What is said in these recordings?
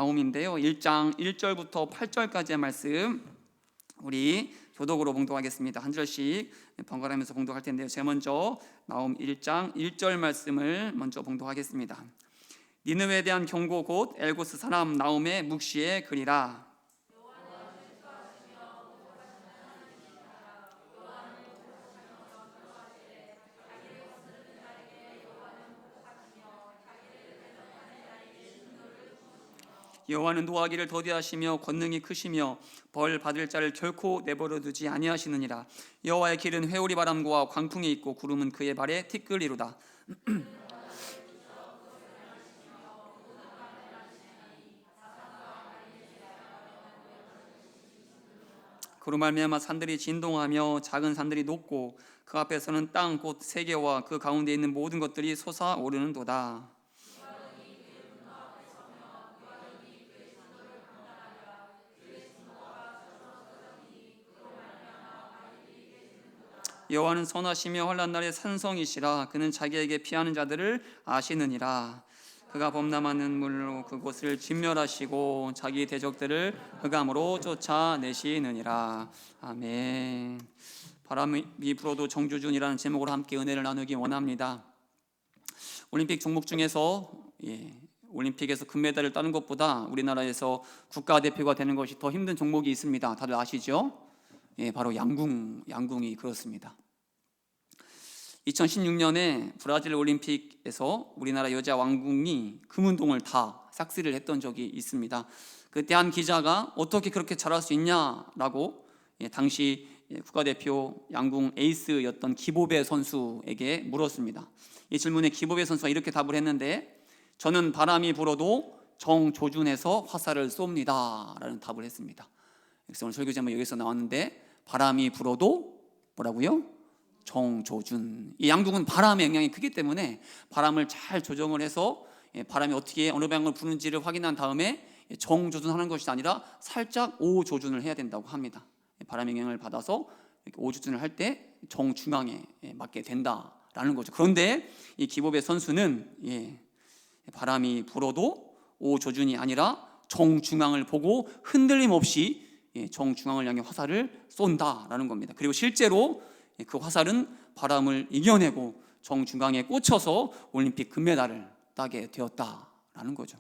나홈인데요, 1장 1절부터 8절까지의 말씀 우리 교독으로 봉독하겠습니다. 한 절씩 번갈아가면서 봉독할 텐데요, 제가 먼저 나홈 1장 1절 말씀을 먼저 봉독하겠습니다. 니느웨에 대한 경고 곧 엘고스 사람 나홈의 묵시의 글이라. 여호와는 노하기를 더디하시며 권능이 크시며 벌 받을 자를 결코 내버려 두지 아니하시느니라. 여호와의 길은 회오리 바람과 광풍이 있고 구름은 그의 발에 티끌이로다. 그로 말미암아 산들이 진동하며 작은 산들이 녹고 그 앞에서는 땅 곧 세계와 그 가운데 있는 모든 것들이 솟아오르는도다. 여호와는 선하시며 환난 날의 산성이시라. 그는 자기에게 피하는 자들을 아시느니라. 그가 범람하는 물로 그곳을 진멸하시고 자기 대적들을 흑암으로 쫓아내시느니라. 아멘. 바람이 불어도 정조준이라는 제목으로 함께 은혜를 나누기 원합니다. 올림픽 종목 중에서 올림픽에서 금메달을 따는 것보다 우리나라에서 국가대표가 되는 것이 더 힘든 종목이 있습니다. 다들 아시죠? 바로 양궁이 그렇습니다. 2016년에 브라질 올림픽에서 우리나라 여자 왕궁이 금운동을 다 싹쓸이를 했던 적이 있습니다. 그때 한 기자가 어떻게 그렇게 잘할 수 있냐라고 당시 국가대표 양궁 에이스였던 기보배 선수에게 물었습니다. 이 질문에 기보배 선수가 이렇게 답을 했는데, 저는 바람이 불어도 정조준해서 화살을 쏩니다 라는 답을 했습니다. 그래서 오늘 설교 제목 여기서 나왔는데, 바람이 불어도 뭐라고요? 정조준. 이 양궁은 바람의 영향이 크기 때문에 바람을 잘 조정을 해서 바람이 어떻게 어느 방향으로 부는지를 확인한 다음에 정조준하는 것이 아니라 살짝 오조준을 해야 된다고 합니다. 바람의 영향을 받아서 오조준을 할 때 정중앙에 맞게 된다라는 거죠. 그런데 이 기보배 선수는 바람이 불어도 오조준이 아니라 정중앙을 보고 흔들림 없이 정중앙을 향해 화살을 쏜다라는 겁니다. 그리고 실제로 그 화살은 바람을 이겨내고 정중앙에 꽂혀서 올림픽 금메달을 따게 되었다라는 거죠.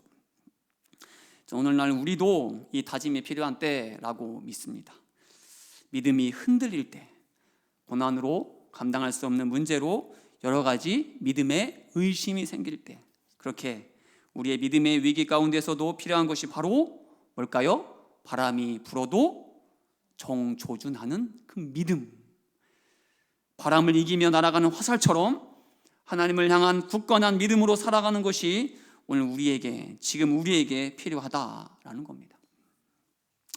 오늘날 우리도 이 다짐이 필요한 때라고 믿습니다. 믿음이 흔들릴 때, 고난으로 감당할 수 없는 문제로 여러 가지 믿음의 의심이 생길 때, 그렇게 우리의 믿음의 위기 가운데서도 필요한 것이 바로 뭘까요? 바람이 불어도 정조준하는 그 믿음. 바람을 이기며 날아가는 화살처럼 하나님을 향한 굳건한 믿음으로 살아가는 것이 오늘 지금 우리에게 필요하다라는 겁니다.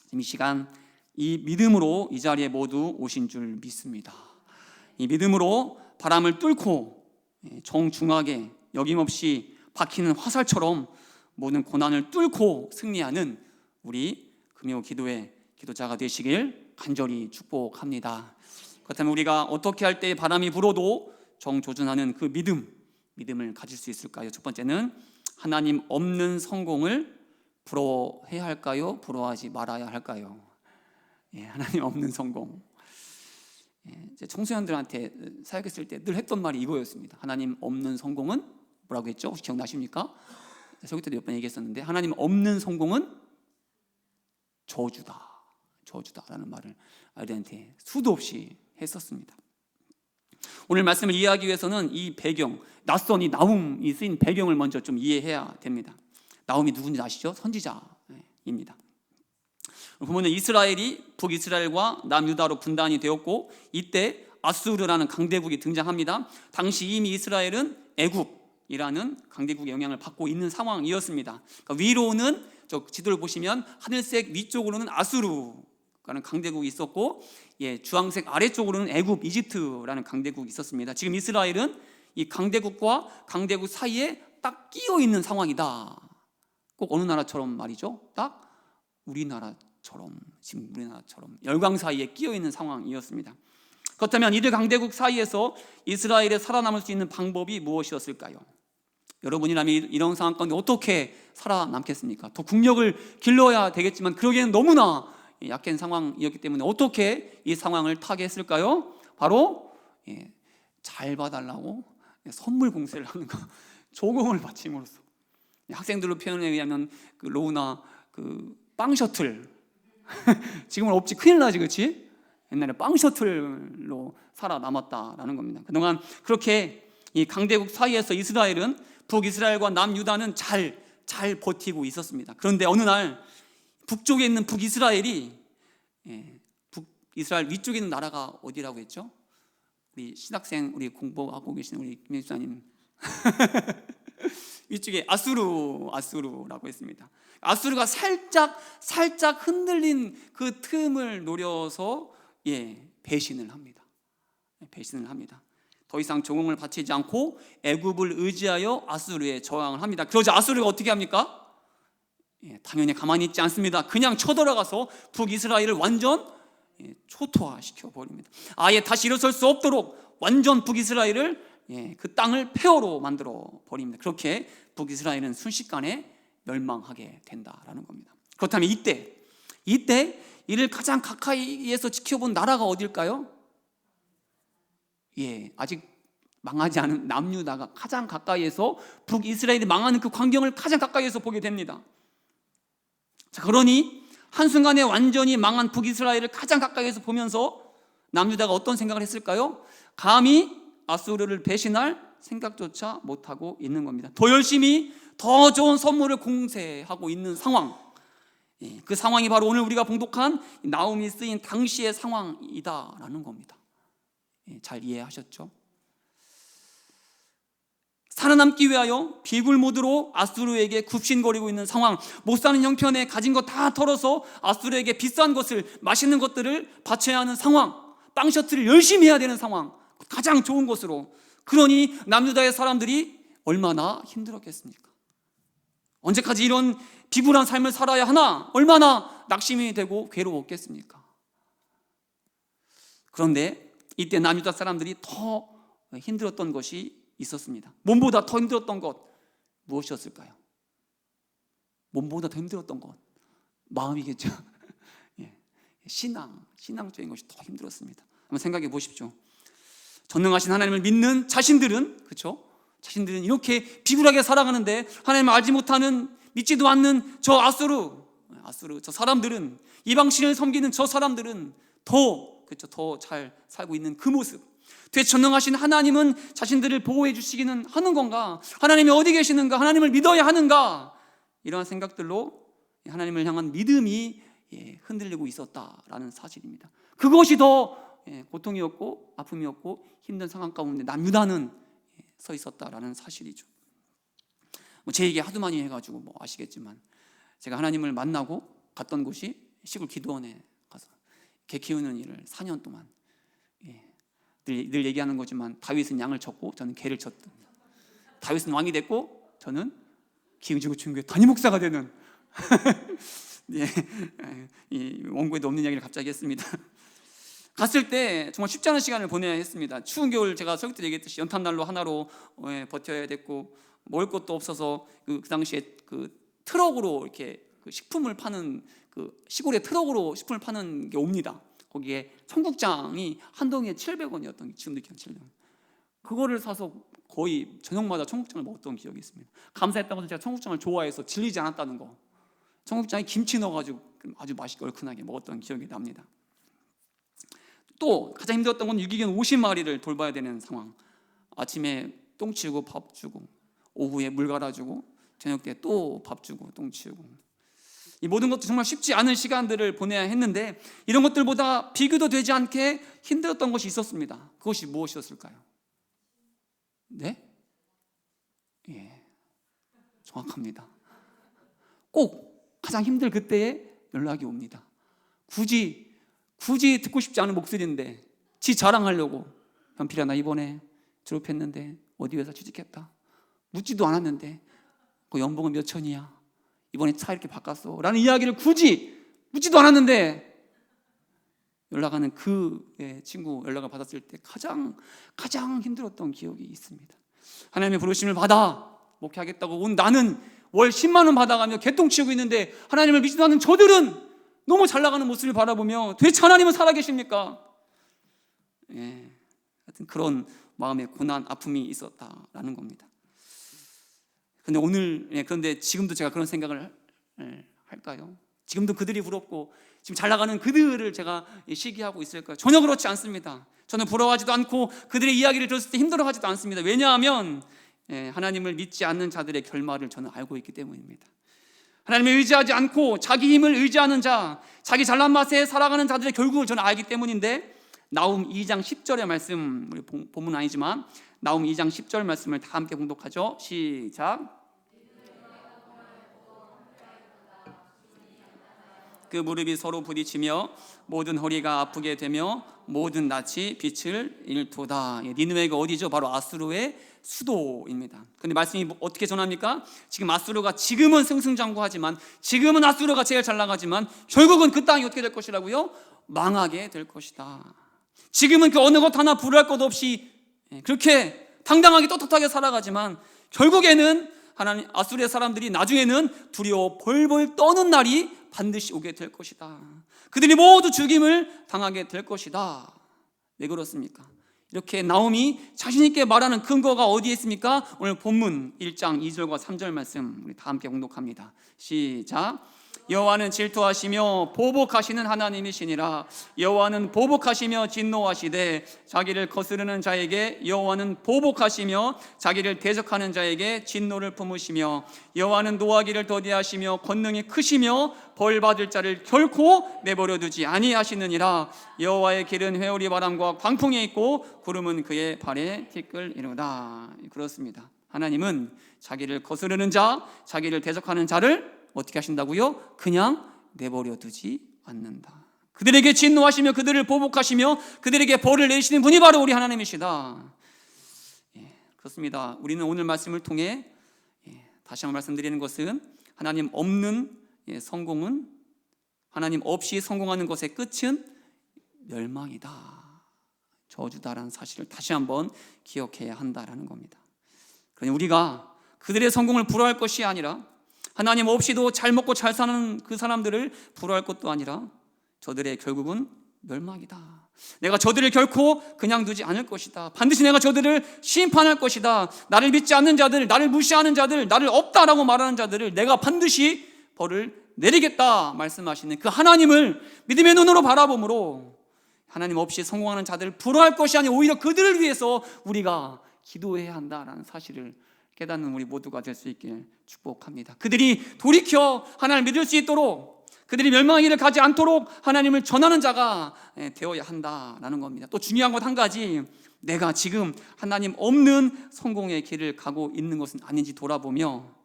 지금 이 시간 이 믿음으로 이 자리에 모두 오신 줄 믿습니다. 이 믿음으로 바람을 뚫고 정중하게 여김없이 박히는 화살처럼 모든 고난을 뚫고 승리하는 우리 금요 기도의 기도자가 되시길 간절히 축복합니다. 그렇다면 우리가 어떻게 할 때 바람이 불어도 정조준하는 그 믿음을 가질 수 있을까요? 첫 번째는 하나님 없는 성공을 부러워해야 할까요? 부러워하지 말아야 할까요? 하나님 없는 성공. 제 청소년들한테 사역했을 때 늘 했던 말이 이거였습니다. 하나님 없는 성공은 뭐라고 했죠? 혹시 기억나십니까? 설교 때도 몇 번 얘기했었는데, 하나님 없는 성공은 저주다라는 말을 아이들한테 수도 없이 했었습니다. 오늘 말씀을 이해하기 위해서는 이 배경, 낯선 이 나홈이 쓰인 배경을 먼저 좀 이해해야 됩니다. 나홈이 누군지 아시죠? 선지자입니다. 보면 이스라엘이 북이스라엘과 남유다로 분단이 되었고, 이때 아수르라는 강대국이 등장합니다. 당시 이미 이스라엘은 애굽이라는 강대국의 영향을 받고 있는 상황이었습니다. 그러니까 위로는 저 지도를 보시면 하늘색 위쪽으로는 아수르라는 강대국이 있었고, 주황색 아래쪽으로는 애굽, 이집트라는 강대국이 있었습니다. 지금 이스라엘은 이 강대국과 강대국 사이에 딱 끼어 있는 상황이다. 꼭 어느 나라처럼 말이죠. 딱 지금 우리나라처럼 열강 사이에 끼어 있는 상황이었습니다. 그렇다면 이들 강대국 사이에서 이스라엘에 살아남을 수 있는 방법이 무엇이었을까요? 여러분이라면 이런 상황 가운데 어떻게 살아남겠습니까? 더 국력을 길러야 되겠지만 그러기에는 너무나 약한 상황이었기 때문에 어떻게 이 상황을 타개했을까요? 바로 잘 봐달라고 선물 공세를 하는 거, 조공을 바침으로써. 학생들로 표현에 의하면 그 로우나 그 빵 셔틀 지금은 없지, 큰일 나지, 그렇지? 옛날에 빵 셔틀로 살아남았다라는 겁니다. 그동안 그렇게 이 강대국 사이에서 이스라엘은 북이스라엘과 남유다는 잘 버티고 있었습니다. 그런데 어느 날 북쪽에 있는 북이스라엘이, 북이스라엘 위쪽에 있는 나라가 어디라고 했죠? 우리 신학생, 우리 공부하고 계시는 우리 김민수님 위쪽에 아수르라고 했습니다. 아수르가 살짝 흔들린 그 틈을 노려서 배신을 합니다. 더 이상 조공을 바치지 않고 애굽을 의지하여 아수르에 저항을 합니다. 그러자 아수르가 어떻게 합니까? 당연히 가만히 있지 않습니다. 그냥 쳐들어가서 북이스라엘을 완전 초토화시켜 버립니다. 아예 다시 일어설 수 없도록 완전 북이스라엘을 그 땅을 폐허로 만들어 버립니다. 그렇게 북이스라엘은 순식간에 멸망하게 된다라는 겁니다. 그렇다면 이때 이를 가장 가까이에서 지켜본 나라가 어딜까요? 아직 망하지 않은 남유다가 가장 가까이에서 북이스라엘이 망하는 그 광경을 가장 가까이에서 보게 됩니다. 자, 그러니 한순간에 완전히 망한 북이스라엘을 가장 가까이에서 보면서 남유다가 어떤 생각을 했을까요? 감히 아수르를 배신할 생각조차 못하고 있는 겁니다. 더 열심히 더 좋은 선물을 공세하고 있는 상황, 그 상황이 바로 오늘 우리가 봉독한 나홈이 쓰인 당시의 상황이다라는 겁니다. 잘 이해하셨죠? 살아남기 위하여 비굴 모드로 아수르에게 굽신거리고 있는 상황, 못 사는 형편에 가진 거 다 털어서 아수르에게 비싼 것을, 맛있는 것들을 바쳐야 하는 상황, 빵 셔틀을 열심히 해야 되는 상황, 가장 좋은 것으로. 그러니 남유다의 사람들이 얼마나 힘들었겠습니까? 언제까지 이런 비굴한 삶을 살아야 하나? 얼마나 낙심이 되고 괴로웠겠습니까? 그런데 이때 남유다 사람들이 더 힘들었던 것이 있었습니다. 몸보다 더 힘들었던 것 무엇이었을까요? 몸보다 더 힘들었던 것 마음이겠죠. 신앙적인 것이 더 힘들었습니다. 한번 생각해 보십시오. 전능하신 하나님을 믿는 자신들은, 그렇죠? 자신들은 이렇게 비굴하게 살아가는데 하나님을 알지 못하는, 믿지도 않는 저 아수르 저 사람들은, 이방신을 섬기는 저 사람들은 더 잘 살고 있는 그 모습. 되전능하신 하나님은 자신들을 보호해 주시기는 하는 건가? 하나님이 어디 계시는가? 하나님을 믿어야 하는가? 이러한 생각들로 하나님을 향한 믿음이 흔들리고 있었다라는 사실입니다. 그것이 더 고통이었고 아픔이었고 힘든 상황 가운데 남유다는 서 있었다라는 사실이죠. 제 얘기 하도 많이 해가지고 아시겠지만, 제가 하나님을 만나고 갔던 곳이 시골 기도원에 가서 개 키우는 일을 4년 동안, 늘 얘기하는 거지만 다윗은 양을 쳤고 저는 개를 쳤던, 다윗은 왕이 됐고 저는 기흥지구 중교회 담임 목사가 되는 이 원고에도 없는 이야기를 갑자기 했습니다. 갔을 때 정말 쉽지 않은 시간을 보내야 했습니다. 추운 겨울, 제가 설교 때 얘기했듯이 연탄난로 하나로 버텨야 됐고, 먹을 것도 없어서 그 당시에 그 트럭으로 이렇게 그 식품을 파는, 그 시골에 트럭으로 식품을 파는 게 옵니다. 거기에 청국장이 한 덩이에 700원이었던 게 지금도 기억 700원. 그거를 사서 거의 저녁마다 청국장을 먹었던 기억이 있습니다. 감사했던 것은 제가 청국장을 좋아해서 질리지 않았다는 거. 청국장에 김치 넣어가지고 아주 맛있게 얼큰하게 먹었던 기억이 납니다. 또 가장 힘들었던 건 유기견 50마리를 돌봐야 되는 상황. 아침에 똥 치우고 밥 주고, 오후에 물 갈아주고, 저녁 때 또 밥 주고 똥 치우고, 이 모든 것도 정말 쉽지 않은 시간들을 보내야 했는데, 이런 것들보다 비교도 되지 않게 힘들었던 것이 있었습니다. 그것이 무엇이었을까요? 네? 정확합니다. 꼭 가장 힘들 그때에 연락이 옵니다. 굳이 듣고 싶지 않은 목소리인데 지 자랑하려고, 현필아 나 이번에 졸업했는데 어디 회사 취직했다, 묻지도 않았는데 그 연봉은 몇 천이야, 이번에 차 이렇게 바꿨어 라는 이야기를 굳이 묻지도 않았는데 연락하는 그 친구 연락을 받았을 때 가장 힘들었던 기억이 있습니다. 하나님의 부르심을 받아 목회하겠다고 온 나는 월 10만 원 받아가며 개똥치우고 있는데 하나님을 믿지도 않는 저들은 너무 잘 나가는 모습을 바라보며 도대체 하나님은 살아계십니까? 예, 하여튼 그런 마음의 고난, 아픔이 있었다라는 겁니다. 그런데 오늘, 그런데 지금도 제가 그런 생각을 할까요? 지금도 그들이 부럽고 지금 잘 나가는 그들을 제가 시기하고 있을까요? 전혀 그렇지 않습니다. 저는 부러워하지도 않고 그들의 이야기를 들었을 때 힘들어하지도 않습니다. 왜냐하면 하나님을 믿지 않는 자들의 결말을 저는 알고 있기 때문입니다. 하나님을 의지하지 않고 자기 힘을 의지하는 자, 자기 잘난 맛에 살아가는 자들의 결국을 저는 알기 때문인데, 나움 2장 10절의 말씀, 우리 본문 아니지만 나움 2장 10절 말씀을 다 함께 봉독하죠. 시작. 그 무릎이 서로 부딪히며 모든 허리가 아프게 되며 모든 낯이 빛을 잃도다. 니느웨가 어디죠? 바로 아수르의 수도입니다. 그런데 말씀이 어떻게 전합니까? 지금 아수르가 지금은 승승장구하지만, 지금은 아수르가 제일 잘 나가지만 결국은 그 땅이 어떻게 될 것이라고요? 망하게 될 것이다. 지금은 그 어느 것 하나 부러울 것 없이 그렇게 당당하게 떳떳하게 살아가지만 결국에는 하나님, 아수르의 사람들이 나중에는 두려워 벌벌 떠는 날이 반드시 오게 될 것이다. 그들이 모두 죽임을 당하게 될 것이다. 왜 그렇습니까? 이렇게 나움이 자신 있게 말하는 근거가 어디에 있습니까? 오늘 본문 1장 2절과 3절 말씀 우리 다 함께 봉독합니다. 시작. 여호와는 질투하시며 보복하시는 하나님이시니라. 여호와는 보복하시며 진노하시되 자기를 거스르는 자에게 여호와는 보복하시며 자기를 대적하는 자에게 진노를 품으시며, 여호와는 노하기를 더디하시며 권능이 크시며 벌 받을 자를 결코 내버려 두지 아니하시느니라. 여호와의 길은 회오리 바람과 광풍이 있고 구름은 그의 발에 티끌이로다. 그렇습니다. 하나님은 자기를 거스르는 자, 자기를 대적하는 자를 어떻게 하신다고요? 그냥 내버려 두지 않는다. 그들에게 진노하시며 그들을 보복하시며 그들에게 벌을 내리시는 분이 바로 우리 하나님이시다. 그렇습니다. 우리는 오늘 말씀을 통해 다시 한번 말씀드리는 것은, 하나님 없는 성공은, 하나님 없이 성공하는 것의 끝은 멸망이다, 저주다라는 사실을 다시 한번 기억해야 한다라는 겁니다. 그러니 우리가 그들의 성공을 부러워할 것이 아니라, 하나님 없이도 잘 먹고 잘 사는 그 사람들을 부러워할 것도 아니라 저들의 결국은 멸망이다. 내가 저들을 결코 그냥 두지 않을 것이다. 반드시 내가 저들을 심판할 것이다. 나를 믿지 않는 자들, 나를 무시하는 자들, 나를 없다라고 말하는 자들을 내가 반드시 벌을 내리겠다 말씀하시는 그 하나님을 믿음의 눈으로 바라보므로, 하나님 없이 성공하는 자들을 부러워할 것이 아니라 오히려 그들을 위해서 우리가 기도해야 한다라는 사실을 깨닫는 우리 모두가 될 수 있길 축복합니다. 그들이 돌이켜 하나님을 믿을 수 있도록, 그들이 멸망의 길을 가지 않도록 하나님을 전하는 자가 되어야 한다라는 겁니다. 또 중요한 것 한 가지, 내가 지금 하나님 없는 성공의 길을 가고 있는 것은 아닌지 돌아보며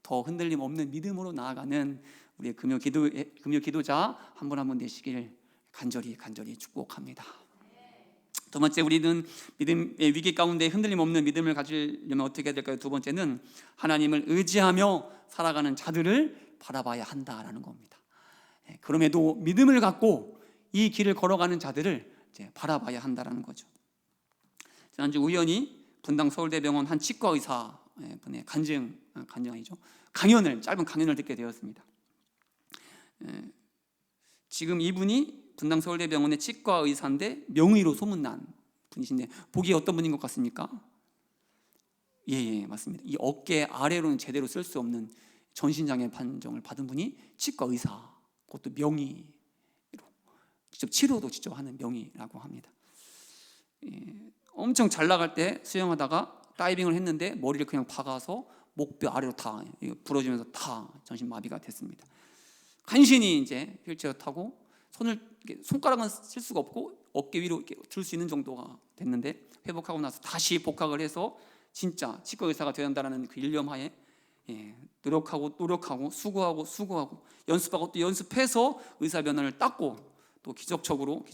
더 흔들림 없는 믿음으로 나아가는 우리의 금요 기도자 한 분 한 분 되시길 간절히 축복합니다. 두 번째, 우리는 믿음의 위기 가운데 흔들림 없는 믿음을 가지려면 어떻게 해야 될까요? 두 번째는 하나님을 의지하며 살아가는 자들을 바라봐야 한다라는 겁니다. 그럼에도 믿음을 갖고 이 길을 걸어가는 자들을 이제 바라봐야 한다라는 거죠. 지난주 우연히 분당 서울대병원 한 치과 의사 분의 짧은 강연을 듣게 되었습니다. 지금 이분이 분당 서울대병원의 치과 의사인데 명의로 소문난 분이신데, 보기에 어떤 분인 것 같습니까? 예, 맞습니다. 이 어깨 아래로는 제대로 쓸 수 없는 전신장애 판정을 받은 분이 치과 의사, 그것도 명의로, 직접 치료도 직접 하는 명의라고 합니다. 엄청 잘 나갈 때 수영하다가 다이빙을 했는데 머리를 그냥 박아서 목뼈 아래로 다 부러지면서 다 전신마비가 됐습니다. 간신히 이제 휠체어 타고 손가락은 쓸 수가 없고 어깨 위로 들 수 있는 정도가 됐는데, 회복하고 나서 다시 복학을 해서 진짜 치과 의사가 되어야 한다는 그 일념하에 노력하고 수고하고 연습하고 또 연습해서 의사 면허를 땄고, 또 기적적으로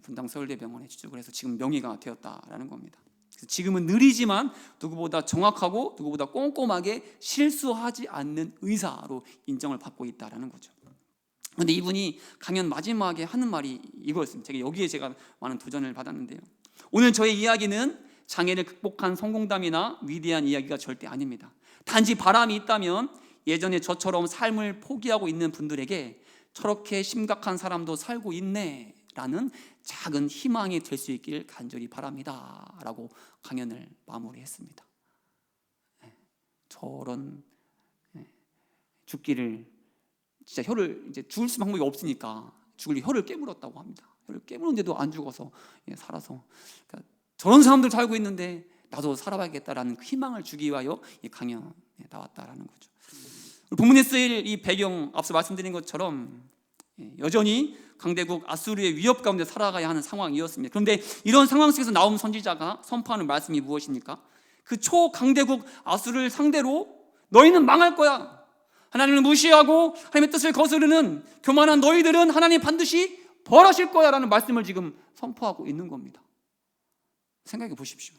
분당 서울대병원에 취직을 해서 지금 명의가 되었다라는 겁니다. 그래서 지금은 느리지만 누구보다 정확하고 누구보다 꼼꼼하게 실수하지 않는 의사로 인정을 받고 있다라는 거죠. 그런데 이분이 강연 마지막에 하는 말이 이거였습니다. 제가 많은 도전을 받았는데요. 오늘 저의 이야기는 장애를 극복한 성공담이나 위대한 이야기가 절대 아닙니다. 단지 바람이 있다면 예전에 저처럼 삶을 포기하고 있는 분들에게 저렇게 심각한 사람도 살고 있네 라는 작은 희망이 될 수 있길 간절히 바랍니다 라고 강연을 마무리했습니다. 저런 죽기를 진짜 혀를 이제 죽을 수 방법이 없으니까 죽을 혀를 깨물었다고 합니다. 혀를 깨물었는데도 안 죽어서 살아서, 그러니까 저런 사람들 살고 있는데 나도 살아봐야겠다라는 희망을 주기 위하여 이 강연에 나왔다라는 거죠. 본문에 쓰일 이 배경, 앞서 말씀드린 것처럼 여전히 강대국 아수르의 위협 가운데 살아가야 하는 상황이었습니다. 그런데 이런 상황 속에서 나움 선지자가 선포하는 말씀이 무엇입니까? 그 초강대국 아수르를 상대로 너희는 망할 거야, 하나님을 무시하고 하나님의 뜻을 거스르는 교만한 너희들은 하나님 반드시 벌하실 거야 라는 말씀을 지금 선포하고 있는 겁니다. 생각해 보십시오.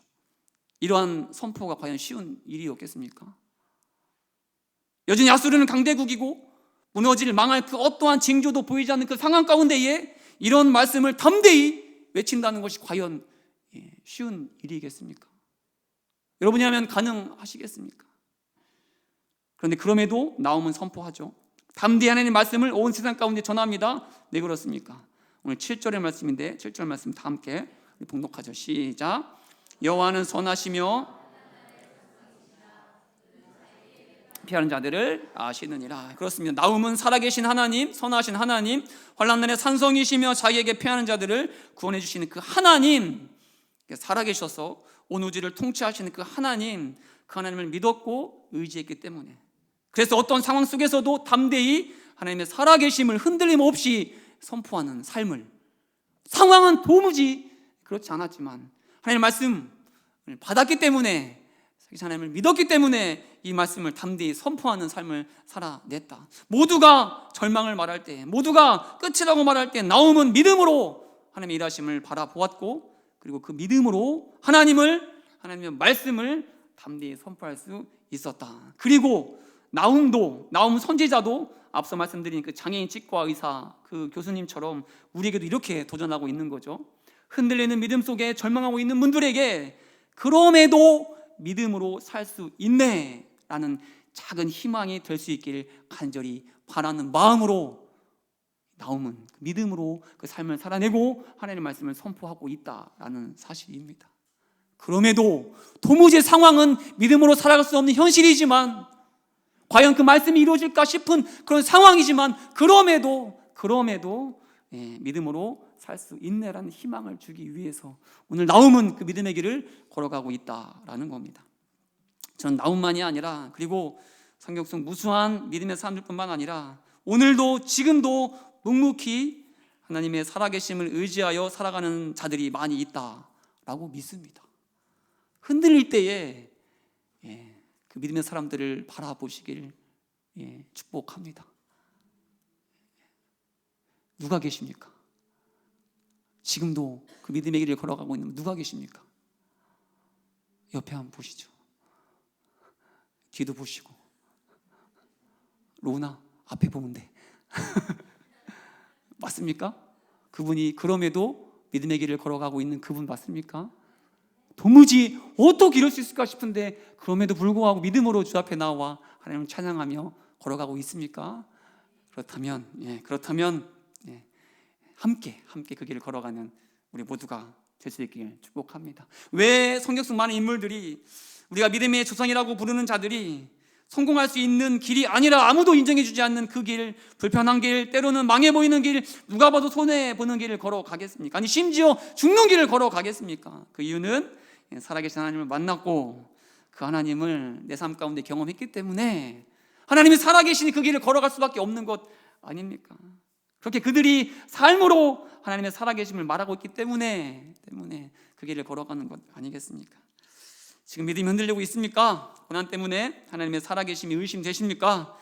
이러한 선포가 과연 쉬운 일이었겠습니까? 여전히 아수르는 강대국이고 무너질 망할 그 어떠한 징조도 보이지 않는 그 상황 가운데에 이런 말씀을 담대히 외친다는 것이 과연 쉬운 일이겠습니까? 여러분이라면 가능하시겠습니까? 그런데 그럼에도 나움은 선포하죠. 담대히 하나님의 말씀을 온 세상 가운데 전합니다. 왜 그렇습니까? 오늘 7절의 말씀인데 7절 말씀 다 함께 봉독하죠. 시작. 여호와는 선하시며 피하는 자들을 아시느니라. 그렇습니다. 나움은 살아계신 하나님, 선하신 하나님, 환난날에 산성이시며 자기에게 피하는 자들을 구원해 주시는 그 하나님, 살아계셔서 온 우주를 통치하시는 그 하나님, 그 하나님을 믿었고 의지했기 때문에, 그래서 어떤 상황 속에서도 담대히 하나님의 살아계심을 흔들림 없이 선포하는 삶을, 상황은 도무지 그렇지 않았지만 하나님의 말씀을 받았기 때문에, 하나님을 믿었기 때문에 이 말씀을 담대히 선포하는 삶을 살아냈다. 모두가 절망을 말할 때, 모두가 끝이라고 말할 때 나움은 믿음으로 하나님의 일하심을 바라보았고, 그리고 그 믿음으로 하나님의 말씀을 담대히 선포할 수 있었다. 그리고 나움 선지자도 앞서 말씀드린 그 장애인 치과 의사 그 교수님처럼 우리에게도 이렇게 도전하고 있는 거죠. 흔들리는 믿음 속에 절망하고 있는 분들에게 그럼에도 믿음으로 살 수 있네 라는 작은 희망이 될 수 있기를 간절히 바라는 마음으로 나움은 믿음으로 그 삶을 살아내고 하나님의 말씀을 선포하고 있다라는 사실입니다. 그럼에도 도무지 상황은 믿음으로 살아갈 수 없는 현실이지만, 과연 그 말씀이 이루어질까 싶은 그런 상황이지만, 그럼에도 믿음으로 살 수 있네라는 희망을 주기 위해서 오늘 나움은 그 믿음의 길을 걸어가고 있다라는 겁니다. 저는 나움만이 아니라, 그리고 성경 속 무수한 믿음의 사람들뿐만 아니라 오늘도 지금도 묵묵히 하나님의 살아계심을 의지하여 살아가는 자들이 많이 있다라고 믿습니다. 흔들릴 때에 그 믿음의 사람들을 바라보시길 축복합니다. 누가 계십니까? 지금도 그 믿음의 길을 걸어가고 있는 누가 계십니까? 옆에 한번 보시죠. 뒤도 보시고. 로우나 앞에 보면 돼. 맞습니까? 그분이 그럼에도 믿음의 길을 걸어가고 있는 그분 맞습니까? 도무지 어떻게 이럴 수 있을까 싶은데 그럼에도 불구하고 믿음으로 주 앞에 나와 하나님을 찬양하며 걸어가고 있습니까? 그렇다면 함께 그 길을 걸어가는 우리 모두가 될 수 있기를 축복합니다. 왜 성경 속 많은 인물들이, 우리가 믿음의 조상이라고 부르는 자들이 성공할 수 있는 길이 아니라 아무도 인정해주지 않는 그 길, 불편한 길, 때로는 망해 보이는 길, 누가 봐도 손해보는 길을 걸어가겠습니까? 아니 심지어 죽는 길을 걸어가겠습니까? 그 이유는 살아계신 하나님을 만났고 그 하나님을 내 삶 가운데 경험했기 때문에 하나님이 살아계시니 그 길을 걸어갈 수밖에 없는 것 아닙니까? 그렇게 그들이 삶으로 하나님의 살아계심을 말하고 있기 때문에 그 길을 걸어가는 것 아니겠습니까? 지금 믿음이 흔들리고 있습니까? 고난 때문에 하나님의 살아계심이 의심되십니까?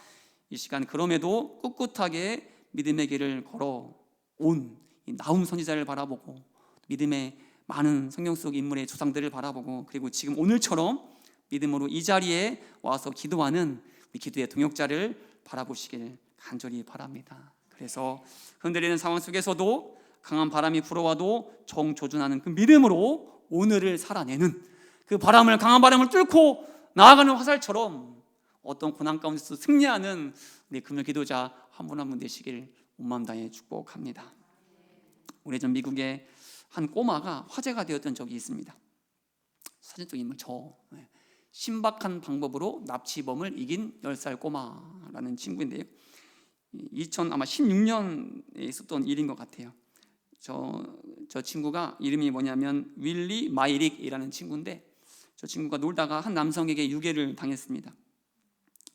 이 시간 그럼에도 꿋꿋하게 믿음의 길을 걸어온 이 나움 선지자를 바라보고, 믿음의 많은 성경 속 인물의 조상들을 바라보고, 그리고 지금 오늘처럼 믿음으로 이 자리에 와서 기도하는 우리 기도의 동역자를 바라보시길 간절히 바랍니다. 그래서 흔들리는 상황 속에서도 강한 바람이 불어와도 정조준하는 그 믿음으로 오늘을 살아내는, 그 바람을, 강한 바람을 뚫고 나아가는 화살처럼 어떤 고난 가운데서 승리하는 우리 금요 기도자 한 분 한 분 되시길 온 마음 다해 축복합니다. 오래전 미국의 한 꼬마가 화제가 되었던 적이 있습니다. 사진 속 인물 신박한 방법으로 납치범을 이긴 10살 꼬마라는 친구인데요. 2016년에 있었던 일인 것 같아요. 저 친구가 이름이 뭐냐면 윌리 마이릭이라는 친구인데, 저 친구가 놀다가 한 남성에게 유괴를 당했습니다.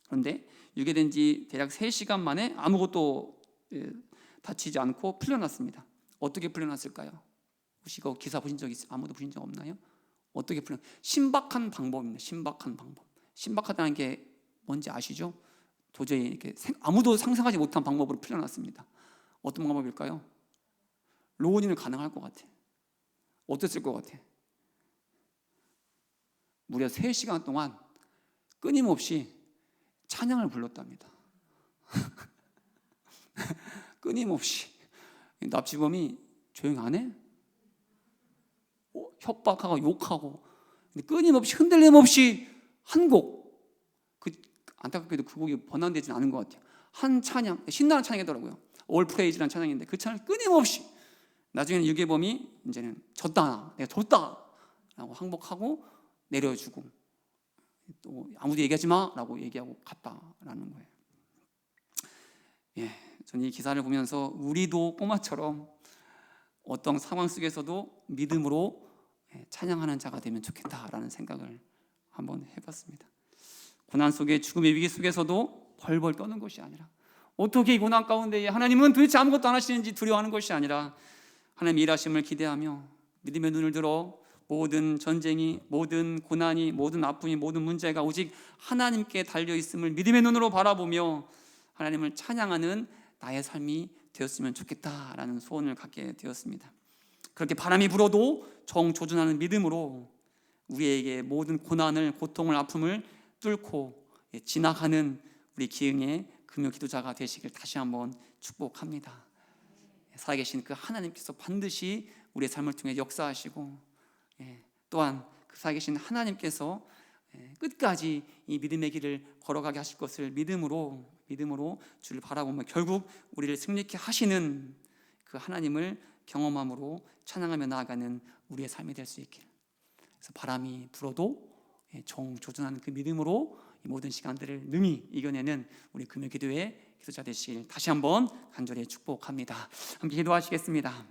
그런데 유괴된 지 대략 3시간 만에 아무것도 다치지 않고 풀려났습니다. 어떻게 풀려났을까요? 혹시 이거 기사 보신 적 있어요? 아무도 보신 적 없나요? 어떻게 신박한 방법입니다. 신박한 방법. 신박하다는 게 뭔지 아시죠? 도저히 이렇게 아무도 상상하지 못한 방법으로 풀려났습니다. 어떤 방법일까요? 로운이는 가능할 것 같아. 어땠을 것 같아? 무려 3시간 동안 끊임없이 찬양을 불렀답니다. 끊임없이. 납치범이 조용 안 해? 협박하고 욕하고 끊임없이 흔들림 없이 한 곡, 안타깝게도 그 곡이 번안되지는 않은 것 같아요. 한 찬양, 신나는 찬양이더라고요. All Praise라는 찬양인데 그 찬양 끊임없이, 나중에는 유괴범이 이제는 졌다, 내가 졌다 라고 항복하고 내려주고, 또 아무도 얘기하지 마 라고 얘기하고 갔다라는 거예요. 저는 이 기사를 보면서 우리도 꼬마처럼 어떤 상황 속에서도 믿음으로 찬양하는 자가 되면 좋겠다라는 생각을 한번 해봤습니다. 고난 속에, 죽음의 위기 속에서도 벌벌 떠는 것이 아니라, 어떻게 이 고난 가운데 하나님은 도대체 아무것도 안 하시는지 두려워하는 것이 아니라 하나님 일하심을 기대하며 믿음의 눈을 들어 모든 전쟁이, 모든 고난이, 모든 아픔이, 모든 문제가 오직 하나님께 달려있음을 믿음의 눈으로 바라보며 하나님을 찬양하는 나의 삶이 되었으면 좋겠다라는 소원을 갖게 되었습니다. 그렇게 바람이 불어도 정조준하는 믿음으로 우리에게 모든 고난을, 고통을, 아픔을 뚫고 지나가는 우리 기흥의 금요 기도자가 되시길 다시 한번 축복합니다. 살아계신 그 하나님께서 반드시 우리의 삶을 통해 역사하시고, 또한 그 살아계신 하나님께서 끝까지 이 믿음의 길을 걸어가게 하실 것을 믿음으로 주를 바라보며 결국 우리를 승리케 하시는 그 하나님을 경험함으로 찬양하며 나아가는 우리의 삶이 될 수 있길. 그래서 바람이 불어도 정조준하는 그 믿음으로 이 모든 시간들을 능히 이겨내는 우리 금요 기도의 기도자 되시길 다시 한번 간절히 축복합니다. 함께 기도하시겠습니다.